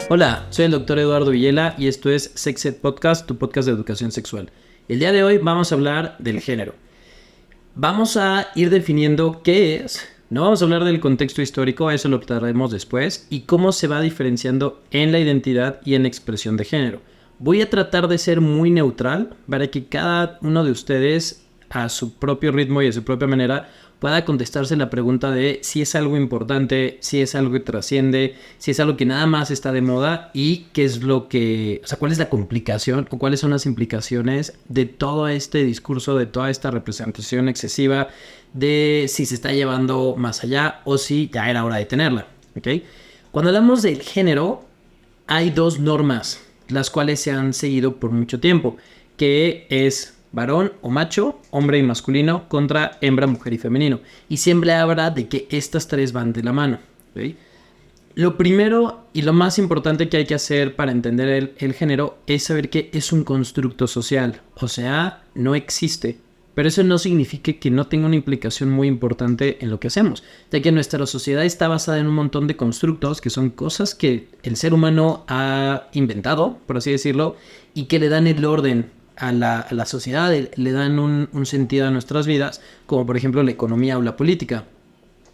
Hola, soy el Dr. Eduardo Villela y esto es Sex Ed Podcast, tu podcast de educación sexual. El día de hoy vamos a hablar del género. Vamos a ir definiendo qué es, no vamos a hablar del contexto histórico, eso lo trataremos después, y cómo se va diferenciando en la identidad y en la expresión de género. Voy a tratar de ser muy neutral para que cada uno de ustedes, a su propio ritmo y a su propia manera, pueda contestarse la pregunta de si es algo importante, si es algo que trasciende, si es algo que nada más está de moda y qué es lo que, o sea, cuál es la complicación o cuáles son las implicaciones de todo este discurso, de toda esta representación excesiva, de si se está llevando más allá o si ya era hora de tenerla, ¿ok? Cuando hablamos del género, hay dos normas, las cuales se han seguido por mucho tiempo, que es varón o macho, hombre y masculino, contra hembra, mujer y femenino. Y siempre habla de que estas tres van de la mano, ¿okay? Lo primero y lo más importante que hay que hacer para entender el género es saber que es un constructo social. O sea, no existe. Pero eso no significa que no tenga una implicación muy importante en lo que hacemos, ya que nuestra sociedad está basada en un montón de constructos que son cosas que el ser humano ha inventado, por así decirlo, y que le dan el orden a la sociedad, le dan un sentido a nuestras vidas, como por ejemplo la economía o la política.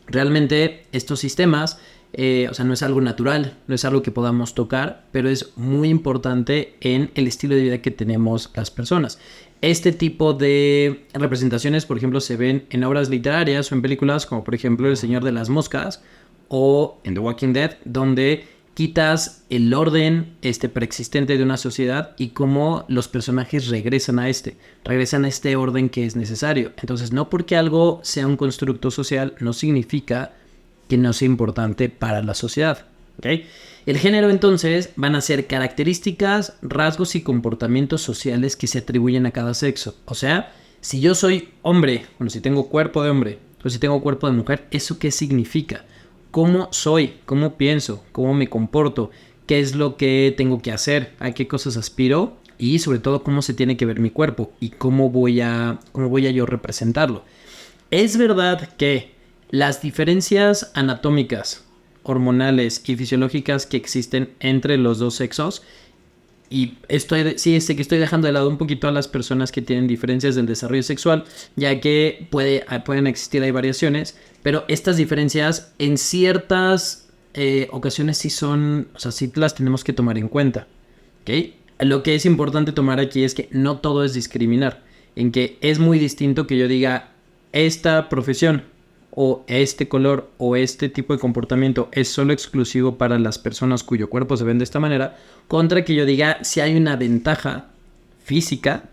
Realmente estos sistemas, o sea, no es algo natural, no es algo que podamos tocar, pero es muy importante en el estilo de vida que tenemos las personas. Este tipo de representaciones, por ejemplo, se ven en obras literarias o en películas como por ejemplo El Señor de las Moscas o en The Walking Dead, donde quitas el orden preexistente de una sociedad y cómo los personajes regresan a este orden que es necesario. Entonces, no porque algo sea un constructo social, no significa que no sea importante para la sociedad, ¿okay? El género, entonces, van a ser características, rasgos y comportamientos sociales que se atribuyen a cada sexo. O sea, si yo soy hombre, bueno, si tengo cuerpo de hombre o si tengo cuerpo de mujer, ¿eso qué significa? ¿Cómo soy? ¿Cómo pienso? ¿Cómo me comporto? ¿Qué es lo que tengo que hacer? ¿A qué cosas aspiro? Y sobre todo, ¿cómo se tiene que ver mi cuerpo? ¿Y cómo voy a yo representarlo? Es verdad que las diferencias anatómicas, hormonales y fisiológicas que existen entre los dos sexos, y sé que estoy dejando de lado un poquito a las personas que tienen diferencias del desarrollo sexual, ya que pueden existir, hay variaciones, pero estas diferencias en ciertas ocasiones sí son, o sea, sí las tenemos que tomar en cuenta, ¿ok? Lo que es importante tomar aquí es que no todo es discriminar, en que es muy distinto que yo diga esta profesión o este color o este tipo de comportamiento es solo exclusivo para las personas cuyo cuerpo se ven de esta manera, contra que yo diga si hay una ventaja física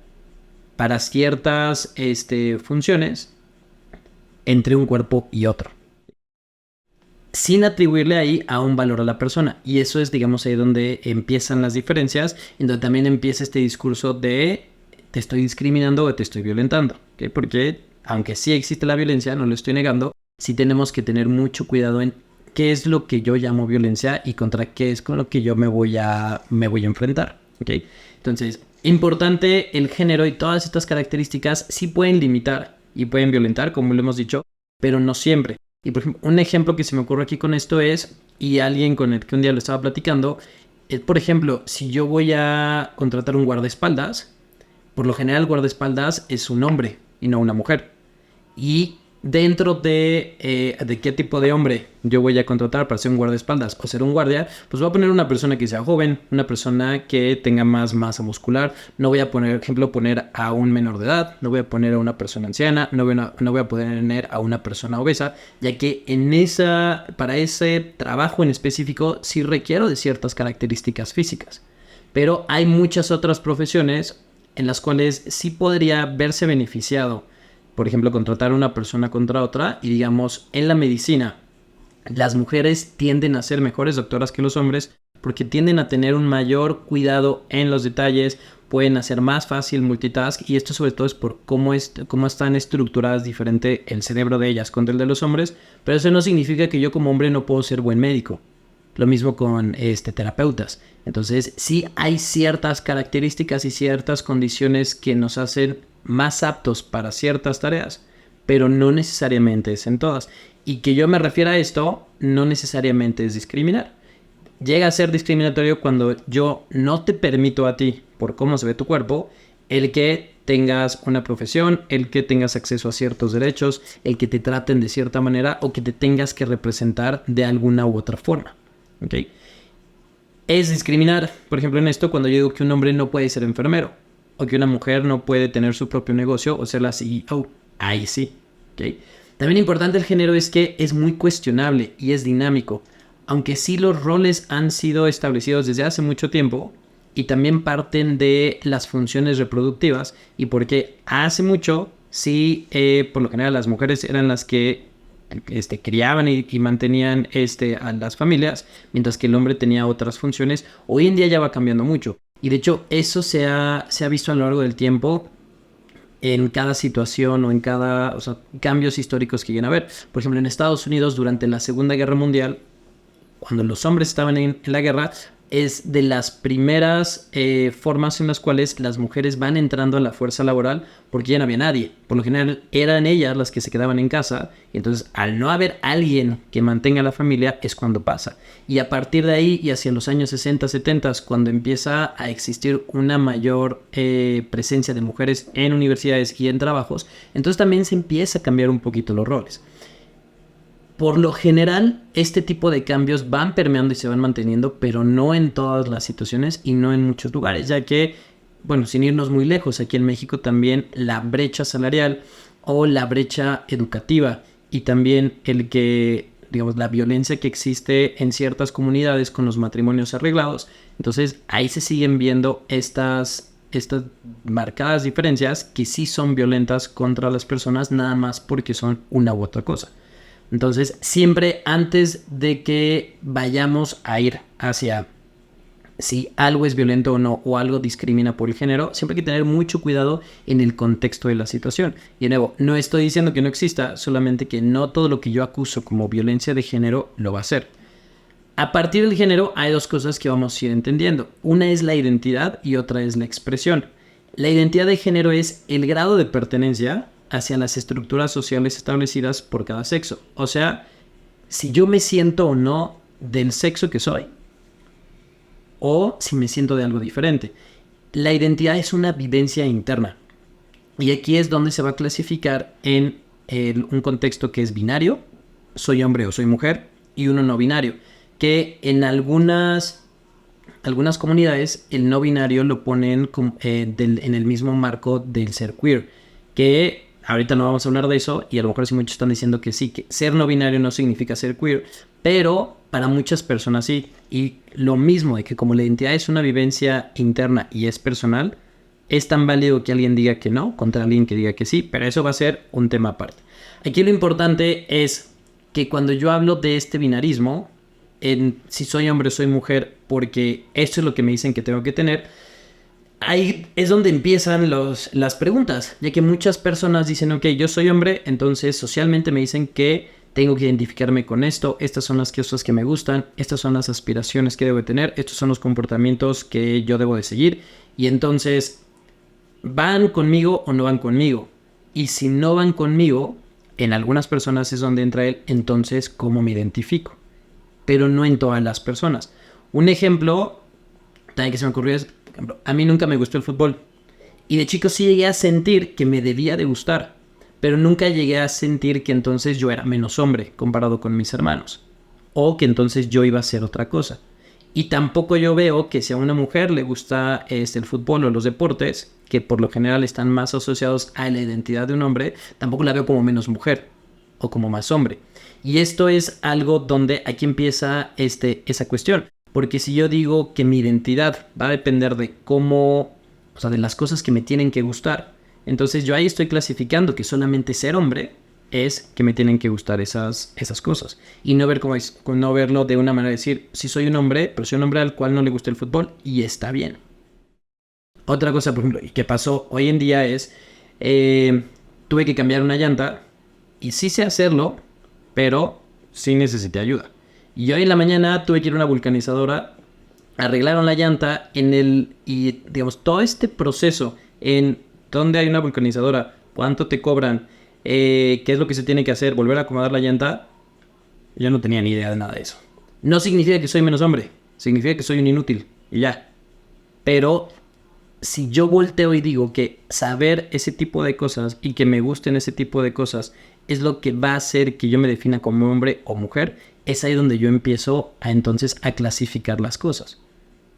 para ciertas funciones entre un cuerpo y otro, sin atribuirle ahí a un valor a la persona. Y eso es, digamos, ahí donde empiezan las diferencias, en donde también empieza este discurso de te estoy discriminando o te estoy violentando, ¿okay? Porque aunque sí existe la violencia, no lo estoy negando, sí tenemos que tener mucho cuidado en qué es lo que yo llamo violencia y contra qué es con lo que yo me voy a enfrentar, ¿okay? Entonces, importante, el género y todas estas características sí pueden limitar y pueden violentar, como lo hemos dicho, pero no siempre. Y por ejemplo, un ejemplo que se me ocurre aquí con esto es, y alguien con el que un día lo estaba platicando, es, por ejemplo, si yo voy a contratar un guardaespaldas, por lo general el guardaespaldas es un hombre y no una mujer. Y dentro de qué tipo de hombre yo voy a contratar para ser un guardaespaldas o ser un guardia, pues voy a poner una persona que sea joven, una persona que tenga más masa muscular. No voy a poner a un menor de edad, no voy a poner a una persona anciana, no voy a poner a una persona obesa, ya que para ese trabajo en específico sí requiero de ciertas características físicas. Pero hay muchas otras profesiones en las cuales sí podría verse beneficiado, por ejemplo, contratar a una persona contra otra. Y digamos, en la medicina, las mujeres tienden a ser mejores doctoras que los hombres porque tienden a tener un mayor cuidado en los detalles, pueden hacer más fácil multitask, y esto sobre todo es por cómo están estructuradas diferente el cerebro de ellas contra el de los hombres, pero eso no significa que yo como hombre no puedo ser buen médico. Lo mismo con terapeutas. Entonces, sí hay ciertas características y ciertas condiciones que nos hacen más aptos para ciertas tareas, pero no necesariamente es en todas. Y que yo me refiera a esto, no necesariamente es discriminar. Llega a ser discriminatorio cuando yo no te permito a ti, por cómo se ve tu cuerpo, el que tengas una profesión, el que tengas acceso a ciertos derechos, el que te traten de cierta manera o que te tengas que representar de alguna u otra forma. ¿Ok? Es discriminar, por ejemplo, en esto cuando yo digo que un hombre no puede ser enfermero o que una mujer no puede tener su propio negocio o ser la CEO. Ahí sí. ¿Ok? También importante el género es que es muy cuestionable y es dinámico. Aunque sí los roles han sido establecidos desde hace mucho tiempo y también parten de las funciones reproductivas y porque hace mucho sí, por lo general las mujeres eran las que criaban y mantenían a las familias, mientras que el hombre tenía otras funciones. Hoy en día ya va cambiando mucho y de hecho eso se ha visto a lo largo del tiempo en cada situación o en cada cambios históricos que llegan a ver. Por ejemplo, en Estados Unidos durante la Segunda Guerra Mundial, cuando los hombres estaban en la guerra, es de las primeras formas en las cuales las mujeres van entrando a la fuerza laboral porque ya no había nadie. Por lo general eran ellas las que se quedaban en casa y entonces al no haber alguien que mantenga la familia es cuando pasa. Y a partir de ahí y hacia los años 60, 70, cuando empieza a existir una mayor presencia de mujeres en universidades y en trabajos, entonces también se empieza a cambiar un poquito los roles. Por lo general, este tipo de cambios van permeando y se van manteniendo, pero no en todas las situaciones y no en muchos lugares, ya que, bueno, sin irnos muy lejos, aquí en México también la brecha salarial o la brecha educativa y también la violencia que existe en ciertas comunidades con los matrimonios arreglados. Entonces, ahí se siguen viendo estas marcadas diferencias que sí son violentas contra las personas, nada más porque son una u otra cosa. Entonces, siempre antes de que vayamos a ir hacia si algo es violento o no, o algo discrimina por el género, siempre hay que tener mucho cuidado en el contexto de la situación. Y de nuevo, no estoy diciendo que no exista, solamente que no todo lo que yo acuso como violencia de género lo va a hacer. A partir del género hay dos cosas que vamos a ir entendiendo. Una es la identidad y otra es la expresión. La identidad de género es el grado de pertenencia hacia las estructuras sociales establecidas por cada sexo. O sea, si yo me siento o no del sexo que soy, o si me siento de algo diferente. La identidad es una vivencia interna. Y aquí es donde se va a clasificar en un contexto que es binario, soy hombre o soy mujer, y uno no binario, que en algunas comunidades el no binario lo ponen en el mismo marco del ser queer, que ahorita no vamos a hablar de eso y a lo mejor sí muchos están diciendo que sí, que ser no binario no significa ser queer, pero para muchas personas sí. Y lo mismo de que como la identidad es una vivencia interna y es personal, es tan válido que alguien diga que no contra alguien que diga que sí, pero eso va a ser un tema aparte. Aquí lo importante es que cuando yo hablo de este binarismo, en si soy hombre o soy mujer, porque esto es lo que me dicen que tengo que tener, ahí es donde empiezan las preguntas, ya que muchas personas dicen, ok, yo soy hombre, entonces socialmente me dicen que tengo que identificarme con esto, estas son las cosas que me gustan, estas son las aspiraciones que debo de tener, estos son los comportamientos que yo debo de seguir, y entonces, ¿van conmigo o no van conmigo? Y si no van conmigo, en algunas personas es donde entra él, entonces, ¿cómo me identifico? Pero no en todas las personas. Un ejemplo también que se me ocurrió es, por ejemplo, a mí nunca me gustó el fútbol. Y de chico sí llegué a sentir que me debía de gustar. Pero nunca llegué a sentir que entonces yo era menos hombre comparado con mis hermanos. O que entonces yo iba a ser otra cosa. Y tampoco yo veo que si a una mujer le gusta el fútbol o los deportes, que por lo general están más asociados a la identidad de un hombre, tampoco la veo como menos mujer o como más hombre. Y esto es algo donde aquí empieza esa cuestión. Porque si yo digo que mi identidad va a depender de cómo, o sea, de las cosas que me tienen que gustar, entonces yo ahí estoy clasificando que solamente ser hombre es que me tienen que gustar esas cosas. Y no no verlo de una manera de decir, si soy un hombre, pero soy un hombre al cual no le gusta el fútbol y está bien. Otra cosa, por ejemplo, y que pasó hoy en día es, tuve que cambiar una llanta y sí sé hacerlo, pero sí necesité ayuda. Y hoy en la mañana tuve que ir a una vulcanizadora, arreglaron la llanta y digamos, todo este proceso en dónde hay una vulcanizadora, cuánto te cobran, ¿Qué es lo que se tiene que hacer? ¿Volver a acomodar la llanta? Yo no tenía ni idea de nada de eso. No significa que soy menos hombre, significa que soy un inútil y ya. Pero si yo volteo y digo que saber ese tipo de cosas y que me gusten ese tipo de cosas es lo que va a hacer que yo me defina como hombre o mujer, es ahí donde yo empiezo entonces a clasificar las cosas.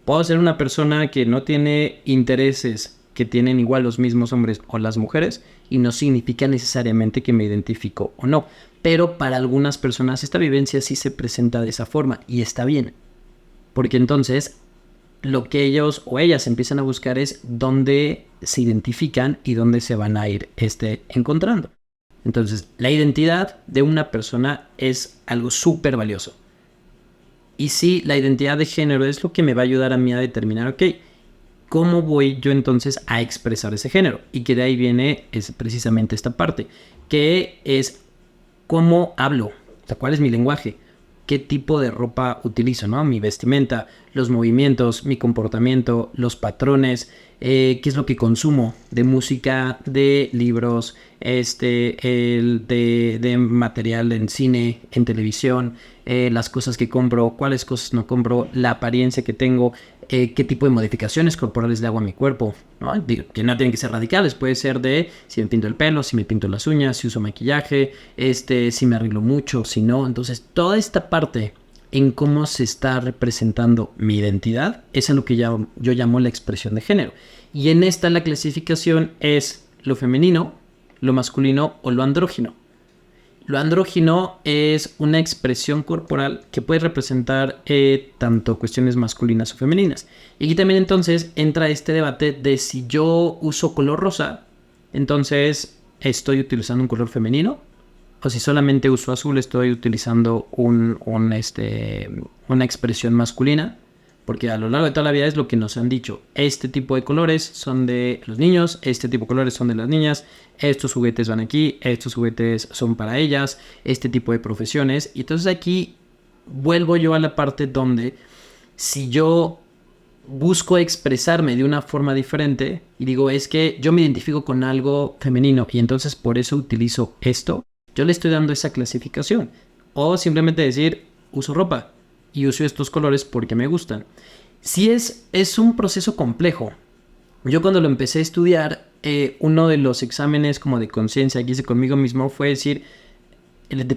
Puedo ser una persona que no tiene intereses que tienen igual los mismos hombres o las mujeres y no significa necesariamente que me identifico o no. Pero para algunas personas esta vivencia sí se presenta de esa forma y está bien. Porque entonces lo que ellos o ellas empiezan a buscar es dónde se identifican y dónde se van a ir encontrando. Entonces, la identidad de una persona es algo súper valioso. Y sí, la identidad de género es lo que me va a ayudar a mí a determinar, ok, ¿cómo voy yo entonces a expresar ese género? Y que de ahí viene precisamente esta parte, que es cómo hablo, o sea, cuál es mi lenguaje, qué tipo de ropa utilizo, ¿no? Mi vestimenta, los movimientos, mi comportamiento, los patrones, qué es lo que consumo de música, de libros, de material en cine, en televisión, las cosas que compro, cuáles cosas no compro, la apariencia que tengo, qué tipo de modificaciones corporales le hago a mi cuerpo, ¿no? Que no tienen que ser radicales, puede ser de si me pinto el pelo, si me pinto las uñas, si uso maquillaje, si me arreglo mucho, si no. Entonces, toda esta parte en cómo se está representando mi identidad es en lo que yo llamo la expresión de género. Y en esta la clasificación es lo femenino, lo masculino o lo andrógino. Lo andrógino es una expresión corporal que puede representar tanto cuestiones masculinas o femeninas. Y aquí también entonces entra este debate de si yo uso color rosa, entonces estoy utilizando un color femenino, o si solamente uso azul estoy utilizando una expresión masculina. Porque a lo largo de toda la vida es lo que nos han dicho. Este tipo de colores son de los niños, este tipo de colores son de las niñas, estos juguetes van aquí, estos juguetes son para ellas, este tipo de profesiones. Y entonces aquí vuelvo yo a la parte donde si yo busco expresarme de una forma diferente y digo es que yo me identifico con algo femenino y entonces por eso utilizo esto, yo le estoy dando esa clasificación. O simplemente decir uso ropa y uso estos colores porque me gustan. Sí es un proceso complejo. Yo cuando lo empecé a estudiar, uno de los exámenes como de conciencia que hice conmigo mismo fue decir,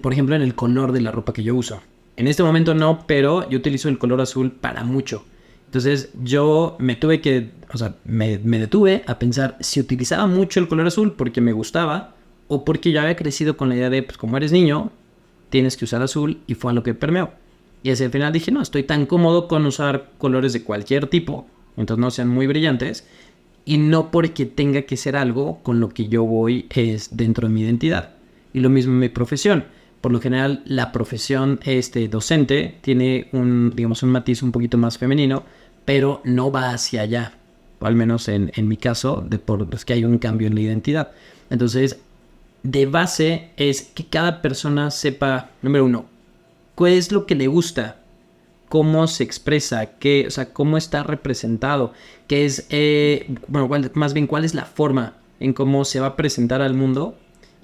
por ejemplo, en el color de la ropa que yo uso. En este momento no, pero yo utilizo el color azul para mucho. Entonces yo me detuve a pensar si utilizaba mucho el color azul porque me gustaba o porque yo había crecido con la idea de, pues como eres niño, tienes que usar azul y fue a lo que permeó. Y hacia el final dije, no, estoy tan cómodo con usar colores de cualquier tipo, entonces no sean muy brillantes, y no porque tenga que ser algo con lo que yo voy es dentro de mi identidad. Y lo mismo en mi profesión. Por lo general, la profesión docente tiene un matiz un poquito más femenino, pero no va hacia allá. O al menos en mi caso, es que hay un cambio en la identidad. Entonces, de base es que cada persona sepa, número uno, qué es lo que le gusta, cómo se expresa, cómo está representado, qué es, más bien cuál es la forma en cómo se va a presentar al mundo.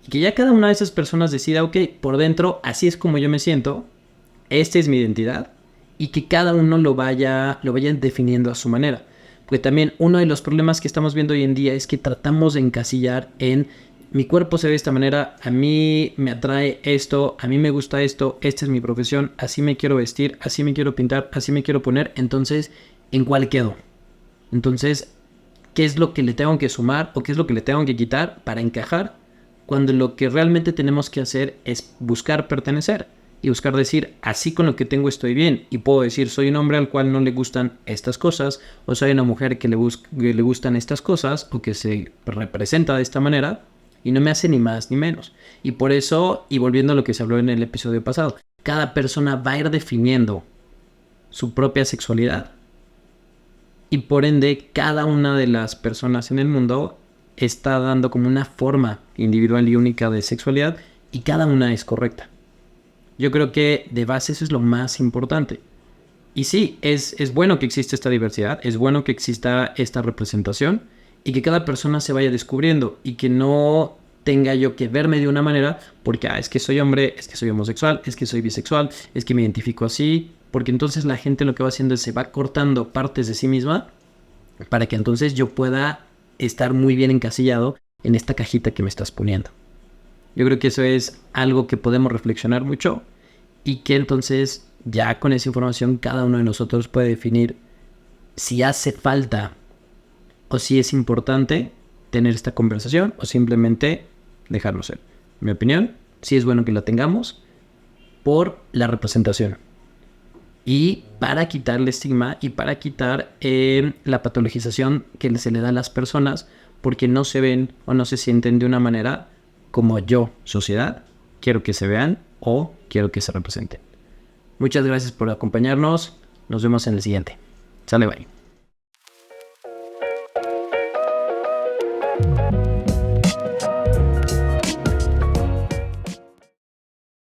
Y que ya cada una de esas personas decida, ok, por dentro, así es como yo me siento, esta es mi identidad, y que cada uno lo vaya definiendo a su manera. Porque también uno de los problemas que estamos viendo hoy en día es que tratamos de encasillar en mi cuerpo se ve de esta manera, a mí me atrae esto, a mí me gusta esto, esta es mi profesión, así me quiero vestir, así me quiero pintar, así me quiero poner, entonces, ¿en cuál quedo? Entonces, ¿qué es lo que le tengo que sumar o qué es lo que le tengo que quitar para encajar? Cuando lo que realmente tenemos que hacer es buscar pertenecer y buscar decir, así con lo que tengo estoy bien, y puedo decir, soy un hombre al cual no le gustan estas cosas, o soy una mujer que le gustan estas cosas, o que se representa de esta manera, y no me hace ni más ni menos. Y por eso, y volviendo a lo que se habló en el episodio pasado, cada persona va a ir definiendo su propia sexualidad. Y por ende, cada una de las personas en el mundo está dando como una forma individual y única de sexualidad, y cada una es correcta. Yo creo que de base eso es lo más importante. Y sí, es bueno que exista esta diversidad, es bueno que exista esta representación, y que cada persona se vaya descubriendo y que no tenga yo que verme de una manera porque es que soy hombre, es que soy homosexual, es que soy bisexual, es que me identifico así, porque entonces la gente lo que va haciendo es se va cortando partes de sí misma para que entonces yo pueda estar muy bien encasillado en esta cajita que me estás poniendo. Yo creo que eso es algo que podemos reflexionar mucho y que entonces ya con esa información cada uno de nosotros puede definir si hace falta o si es importante tener esta conversación o simplemente dejarlo ser. En mi opinión, sí es bueno que la tengamos por la representación y para quitar el estigma y para quitar la patologización que se le da a las personas porque no se ven o no se sienten de una manera como yo, sociedad, quiero que se vean o quiero que se representen. Muchas gracias por acompañarnos. Nos vemos en el siguiente. Sale, bye.